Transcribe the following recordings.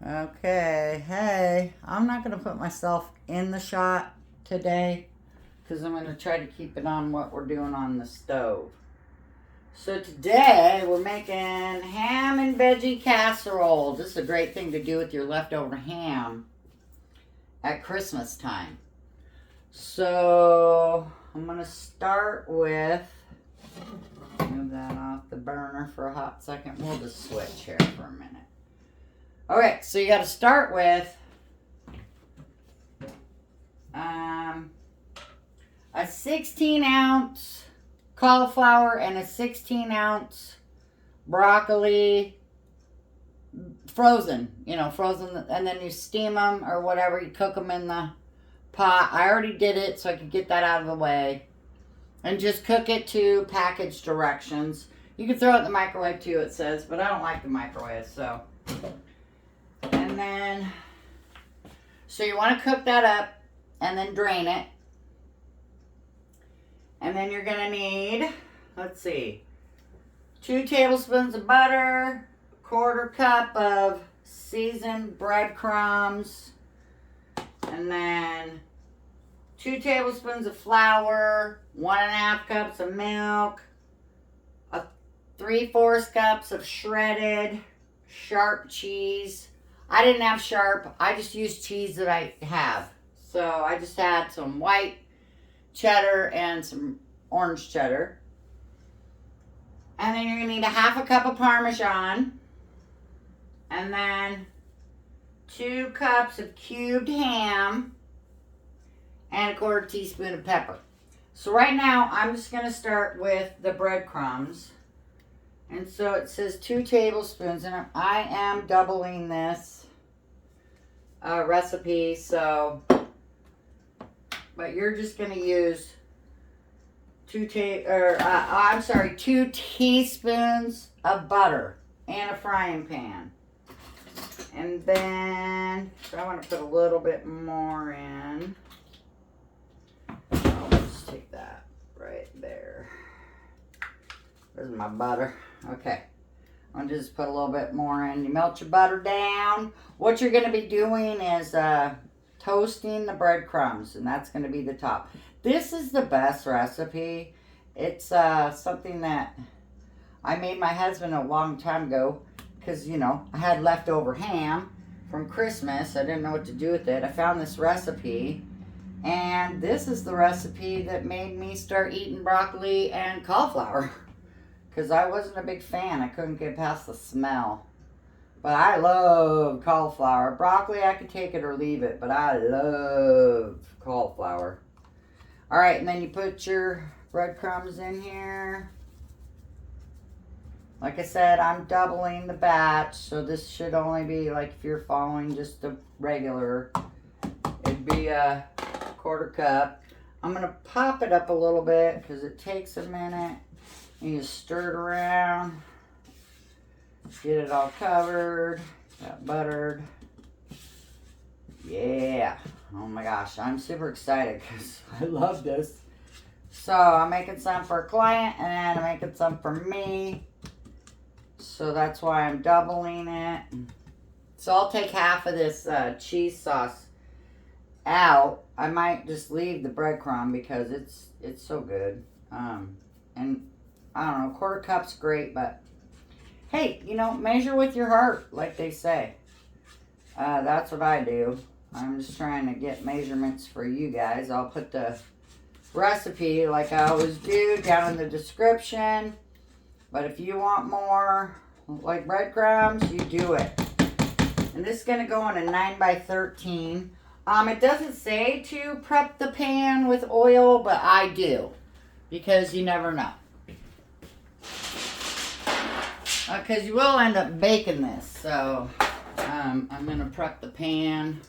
Okay, hey, I'm not going to put myself in the shot today because I'm going to try to keep it on what we're doing on the stove. So today we're making ham and veggie casserole. This is a great thing to do with your leftover ham at Christmas time. So I'm going to start with, move that off the burner for a hot second. We'll just switch here for a minute. Alright, so you got to start with a 16-ounce cauliflower and a 16-ounce broccoli, frozen, and then you steam them or whatever, you cook them in the pot. I already did it so I could get that out of the way. And just cook it to package directions. You can throw it in the microwave too, it says, but I don't like the microwave, so. And then, so you want to cook that up and then drain it. And then you're going to need, let's see, 2 tablespoons of butter, 1/4 cup of seasoned breadcrumbs, and then 2 tablespoons of flour, 1.5 cups of milk, 3/4 cups of shredded sharp cheese. I didn't have sharp. I just used cheese that I have. So I just had some white cheddar and some orange cheddar. And then you're going to need 1/2 cup of Parmesan. And then 2 cups of cubed ham. And 1/4 teaspoon of pepper. So right now, I'm just going to start with the breadcrumbs. And so it says 2 tablespoons, and I am doubling this recipe, so, but you're just going to use 2 teaspoons of butter and a frying pan. And then, so I want to put a little bit more in. I'll just take that right there. There's my butter. Okay. I'll just put a little bit more in. You melt your butter down. What you're going to be doing is toasting the breadcrumbs, and that's going to be the top. This is the best recipe. It's something that I made my husband a long time ago because, I had leftover ham from Christmas. I didn't know what to do with it. I found this recipe, and this is the recipe that made me start eating broccoli and cauliflower. Because I wasn't a big fan. I couldn't get past the smell. But I love cauliflower. Broccoli, I could take it or leave it. But I love cauliflower. Alright, and then you put your breadcrumbs in here. Like I said, I'm doubling the batch. So this should only be, like, if you're following just the regular, it'd be a 1/4 cup. I'm going to pop it up a little bit because it takes a minute. You just stir it around, get it all covered, got buttered. Yeah, oh my gosh, I'm super excited because I love this. So I'm making some for a client and I'm making some for me. So that's why I'm doubling it. So I'll take half of this cheese sauce out. I might just leave the breadcrumb because it's so good. And I don't know, 1/4 cup's great, but hey, measure with your heart, like they say. That's what I do. I'm just trying to get measurements for you guys. I'll put the recipe, like I always do, down in the description. But if you want more, like breadcrumbs, you do it. And this is going to go in a 9x13. It doesn't say to prep the pan with oil, but I do. Because you never know. Because you will end up baking this, so I'm going to prep the pan.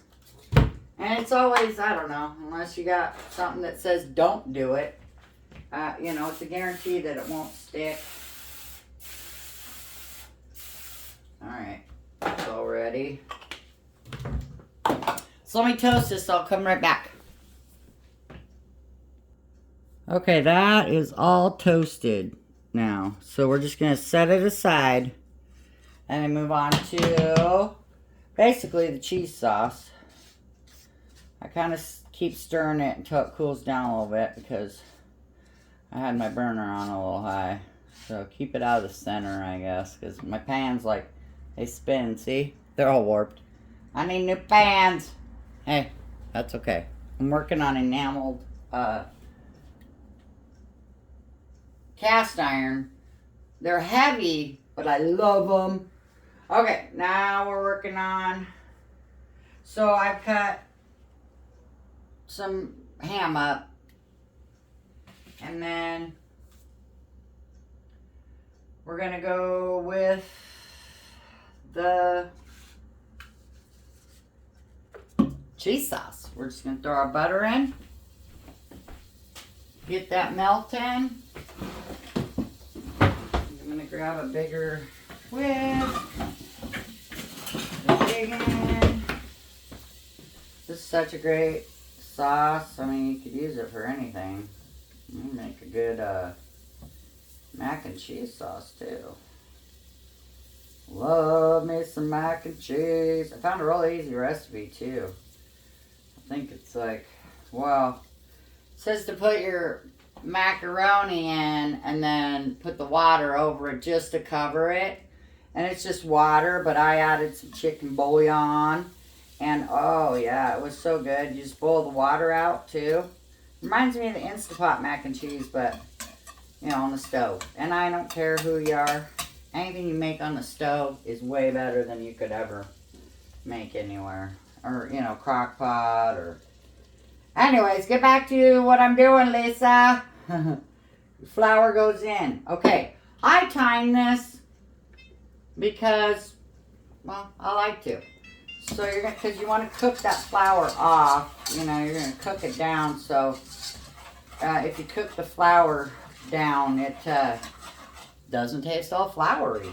And it's always, I don't know, unless you got something that says don't do it. It's a guarantee that it won't stick. Alright, it's all ready. So let me toast this, so I'll come right back. Okay, that is all toasted now. So we're just going to set it aside and then move on to basically the cheese sauce. I kind of keep stirring it until it cools down a little bit because I had my burner on a little high. So keep it out of the center, I guess, because my pans, like, they spin, see? They're all warped. I need new pans. Hey, that's okay. I'm working on enameled cast iron. They're heavy, but I love them. Okay, now we're working on, so I've cut some ham up, and then we're gonna go with the cheese sauce. We're just gonna throw our butter in, get that melting. I'm gonna grab a bigger whisk. This is such a great sauce. I mean, you could use it for anything. You can make a good mac and cheese sauce too. Love me some mac and cheese. I found a really easy recipe too. I think it's like, well, it says to put your macaroni in and then put the water over it just to cover it. And it's just water, but I added some chicken bouillon. And oh yeah, it was so good. You just boil the water out too. Reminds me of the Instapot mac and cheese, but you know, on the stove. And I don't care who you are. Anything you make on the stove is way better than you could ever make anywhere. Or, you know, crock pot or... Anyways, get back to what I'm doing, Lisa. Flour goes in. Okay, I time this because, well, I like to. So you're gonna, because you want to cook that flour off. You know, you're gonna cook it down. So if you cook the flour down, it doesn't taste all floury.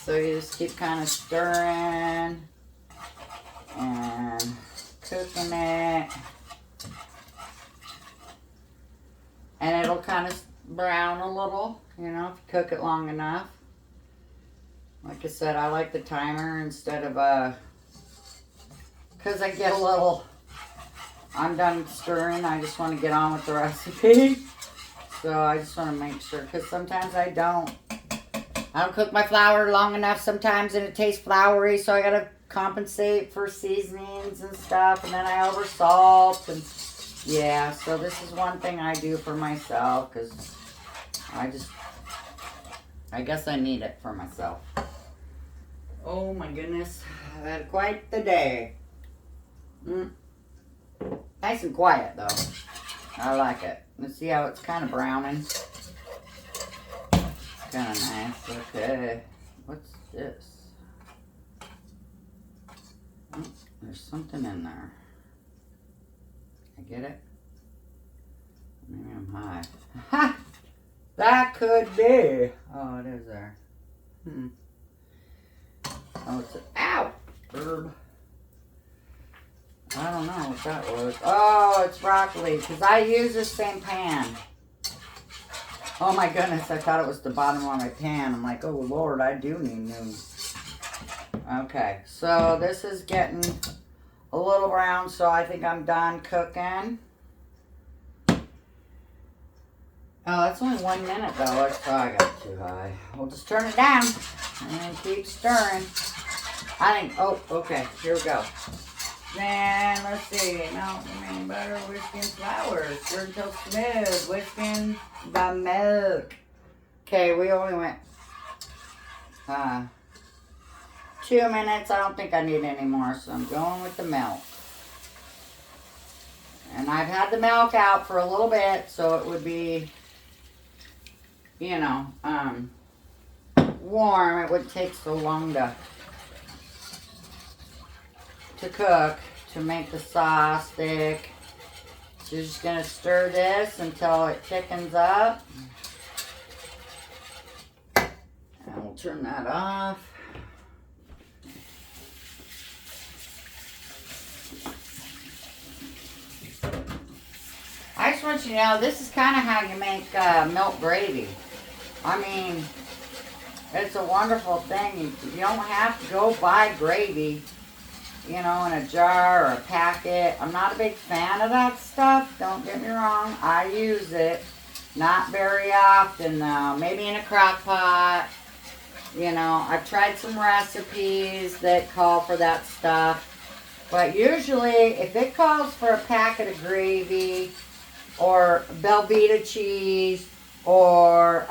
So you just keep kind of stirring and cooking it, and it'll kind of brown a little, you know, if you cook it long enough. Like I said, I like the timer instead of because I get a little, I'm done stirring, I just want to get on with the recipe. So I just want to make sure, because sometimes I don't cook my flour long enough sometimes and it tastes floury, so I gotta compensate for seasonings and stuff, and then I over salt, and yeah, so this is one thing I do for myself, because I guess I need it for myself. Oh my goodness, I've had quite the day. Nice and quiet though. I like it. Let's see how it's kind of browning. Kind of nice. Okay. What's this? Oh, there's something in there. I get it? Maybe I'm high. Ha! That could be. Oh, it is there. Oh, it's ow! Herb. I don't know what that was. Oh, it's broccoli, because I use the same pan. Oh my goodness, I thought it was the bottom of my pan. I'm like, oh Lord, I do need new. Okay, so this is getting a little brown, so I think I'm done cooking. Oh, that's only 1 minute though. Oh, I got it too high. We'll just turn it down and then keep stirring. I think, oh, okay, here we go. Then, let's see, melt the main butter, whisking flour, stir until smooth, whisking the milk. Okay, we only went 2 minutes. I don't think I need any more, so I'm going with the milk. And I've had the milk out for a little bit, so it would be, you know, warm. It would take so long to cook, to make the sauce thick. So you're just going to stir this until it thickens up. And we'll turn that off. I just want you to know, this is kind of how you make milk gravy. I mean, It's a wonderful thing. You don't have to go buy gravy, you know, in a jar or a packet. I'm not a big fan of that stuff. Don't get me wrong. I use it. Not very often, though. Maybe in a crock pot. You know, I've tried some recipes that call for that stuff. But usually, if it calls for a packet of gravy or Velveeta cheese or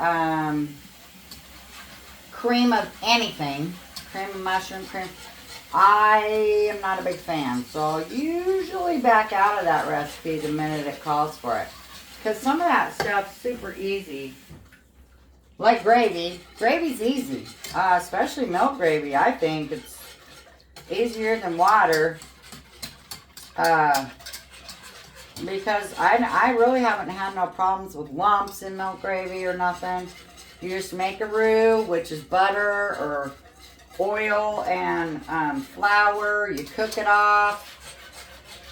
cream of anything, cream of mushroom, cream, I am not a big fan. So I'll usually back out of that recipe the minute it calls for it. Because some of that stuff's super easy. Like gravy. Gravy's easy. Especially milk gravy. I think it's easier than water. Because I really haven't had no problems with lumps in milk gravy or nothing. You just make a roux, which is butter or oil and flour. You cook it off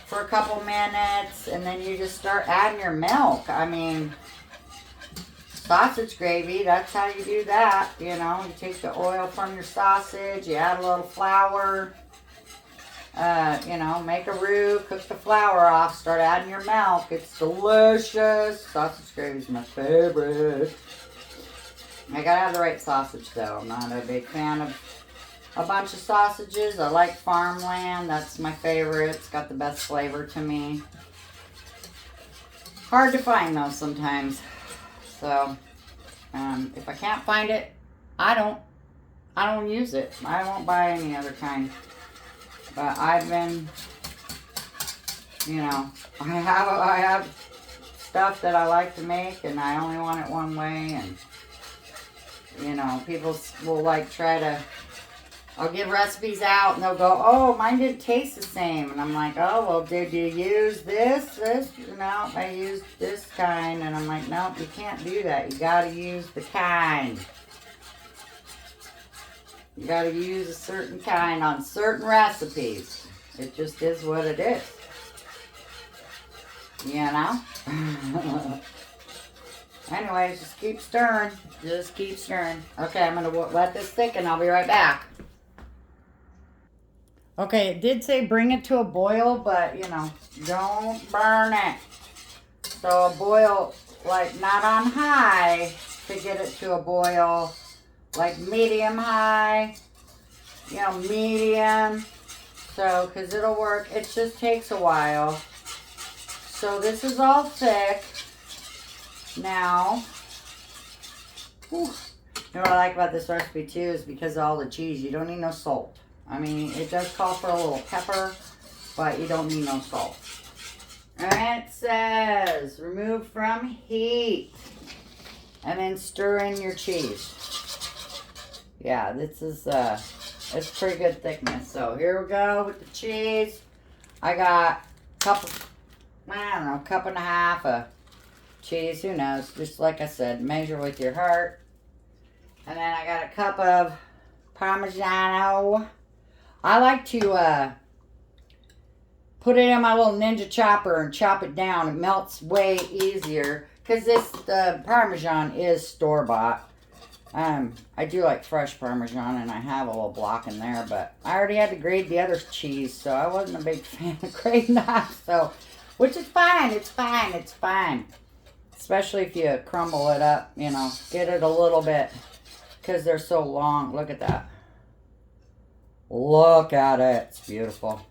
for a couple minutes, and then you just start adding your milk. I mean, sausage gravy, that's how you do that. You know, you take the oil from your sausage, you add a little flour, you know, make a roux, cook the flour off, start adding your milk. It's delicious. Sausage gravy is my favorite. I gotta have the right sausage, though. I'm not a big fan of a bunch of sausages. I like Farmland. That's my favorite. It's got the best flavor to me. Hard to find, though, sometimes. So, if I can't find it, I don't use it. I won't buy any other kind. But I've been, you know, I have stuff that I like to make, and I only want it one way. And, you know, people will like try to, I'll give recipes out, and they'll go, oh, mine didn't taste the same. And I'm like, oh, well, did you use this? No, I used this kind. And I'm like, nope, you can't do that. You got to use the kind. You got to use a certain kind on certain recipes. It just is what it is. You know? Anyways, just keep stirring. Just keep stirring. Okay, I'm going to let this thicken. I'll be right back. Okay, it did say bring it to a boil, but, you know, don't burn it. So a boil, like, not on high to get it to a boil. Like medium high, you know, medium. So, because it'll work. It just takes a while. So this is all thick. Now, whew. You know what I like about this recipe too is because of all the cheese. You don't need no salt. I mean, it does call for a little pepper, but you don't need no salt. And it says, remove from heat. And then stir in your cheese. Yeah, this is, it's pretty good thickness. So here we go with the cheese. I got a cup and a half of cheese. Who knows? Just like I said, measure with your heart. And then I got a cup of Parmesan. I like to put it in my little Ninja chopper and chop it down. It melts way easier because the Parmesan is store-bought. I do like fresh Parmesan, and I have a little block in there, but I already had to grate the other cheese, so I wasn't a big fan of grating that. So, which is fine. It's fine. It's fine. Especially if you crumble it up, you know, get it a little bit because they're so long. Look at that. Look at it. It's beautiful.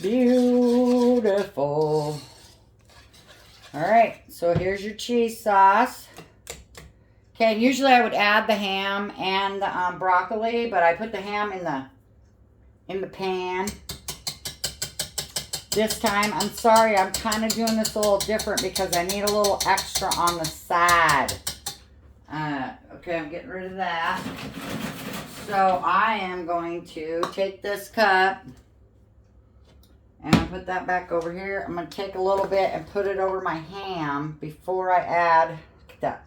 Beautiful. All right, so here's your cheese sauce. Okay, usually I would add the ham and the broccoli, but I put the ham in the pan. This time, I'm sorry, I'm kind of doing this a little different because I need a little extra on the side. Okay, I'm getting rid of that. So I am going to take this cup and I'll put that back over here. I'm going to take a little bit and put it over my ham before I add, look at that,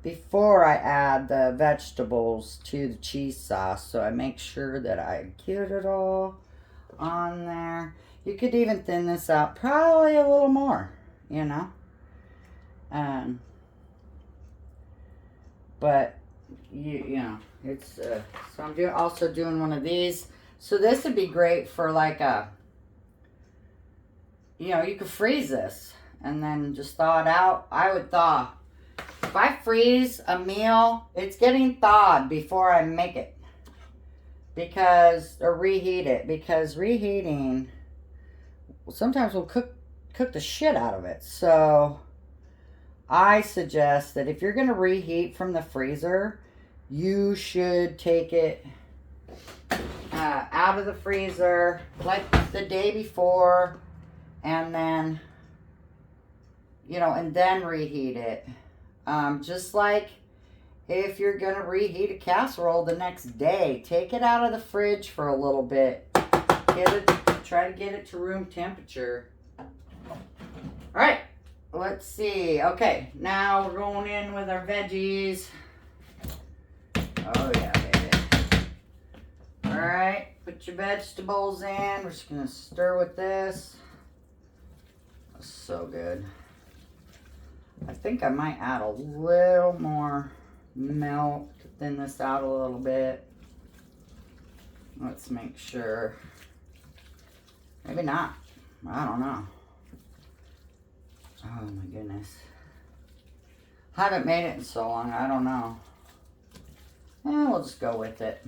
before I add the vegetables to the cheese sauce. So I make sure that I get it all on there. You could even thin this out probably a little more, you know. But you know, it's, so I'm also doing one of these. So this would be great for like a, you know, you could freeze this and then just thaw it out. I would thaw. If I freeze a meal, it's getting thawed before I make it. Or reheat it. Because reheating, sometimes will cook the shit out of it. So I suggest that if you're going to reheat from the freezer, you should take it out of the freezer like the day before, and then, you know, and then reheat it. Just like if you're going to reheat a casserole the next day, take it out of the fridge for a little bit. Try to get it to room temperature. All right, let's see. Okay, now we're going in with our veggies. Oh, yeah, baby. All right, put your vegetables in. We're just going to stir with this. That's so good. I think I might add a little more milk to thin this out a little bit. Let's make sure. Maybe not. I don't know. Oh my goodness. Haven't made it in so long. I don't know. We'll just go with it.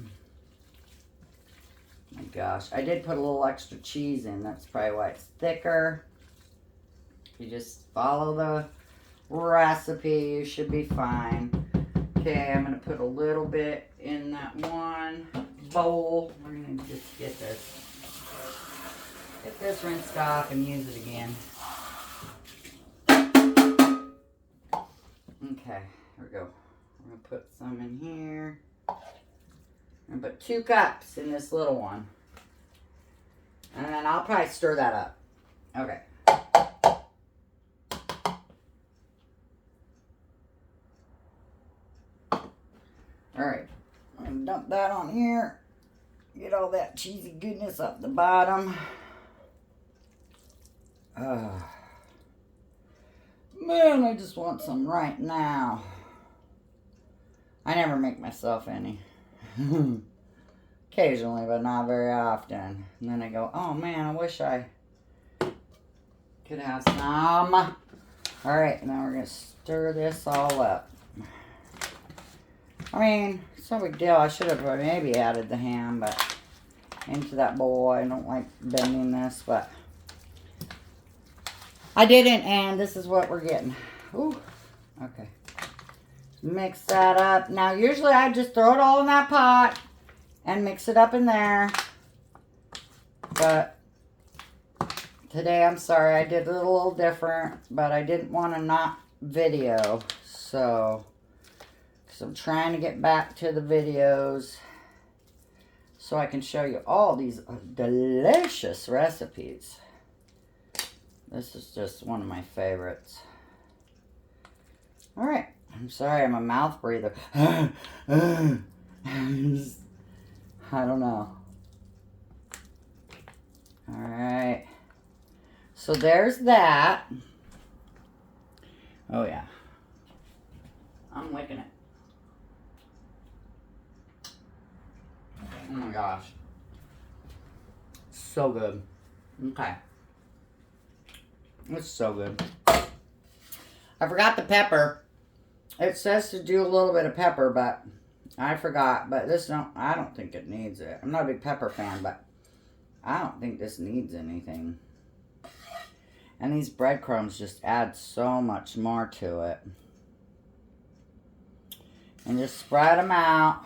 My gosh. I did put a little extra cheese in. That's probably why it's thicker. You just follow the recipe. You should be fine. Okay, I'm going to put a little bit in that one bowl. We're going to just get this rinsed off and use it again. Okay, here we go. We're going to put some in here. I'm going to put 2 cups in this little one. And then I'll probably stir that up. Okay. Alright, I'm going to dump that on here. Get all that cheesy goodness up the bottom. Man, I just want some right now. I never make myself any. Occasionally, but not very often. And then I go, oh man, I wish I could have some. Alright, now we're going to stir this all up. I mean, it's no big deal. I should have maybe added the ham, but into that bowl. I don't like bending this, but I didn't, and this is what we're getting. Ooh, okay. Mix that up. Now, usually I just throw it all in that pot and mix it up in there. But today, I'm sorry, I did it a little different, but I didn't want to not video, so I'm trying to get back to the videos so I can show you all these delicious recipes. This is just one of my favorites. All right. I'm sorry, I'm a mouth breather. I don't know. All right. So there's that. Oh, yeah. I'm licking it. Oh my gosh. So good. Okay. It's so good. I forgot the pepper. It says to do a little bit of pepper, but I forgot. But I don't think it needs it. I'm not a big pepper fan, but I don't think this needs anything. And these breadcrumbs just add so much more to it. And just spread them out.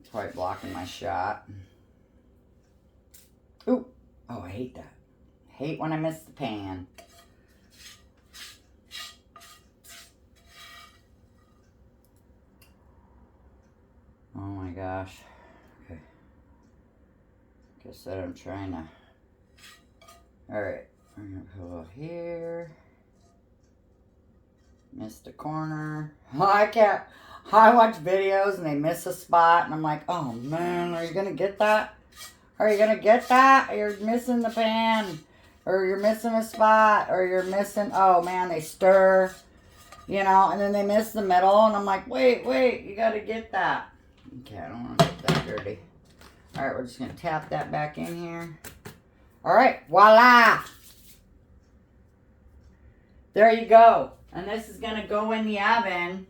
Probably blocking my shot. Ooh. Oh, I hate that. Hate when I miss the pan. Oh my gosh. Okay. Guess that I'm trying to. Alright. I'm gonna go here. Missed a corner. I can't. I watch videos and they miss a spot and I'm like, oh man, are you gonna get that? Are you gonna get that? You're missing the pan. Or you're missing a spot. Or you're missing, oh man, they stir. You know, and then they miss the middle, and I'm like, wait, you gotta get that. Okay, I don't want to get that dirty. All right, we're just gonna tap that back in here. All right, voila. There you go. And this is gonna go in the oven,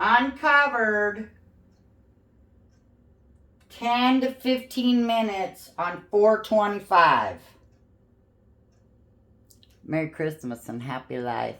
uncovered, 10 to 15 minutes on 425. Merry Christmas and happy life.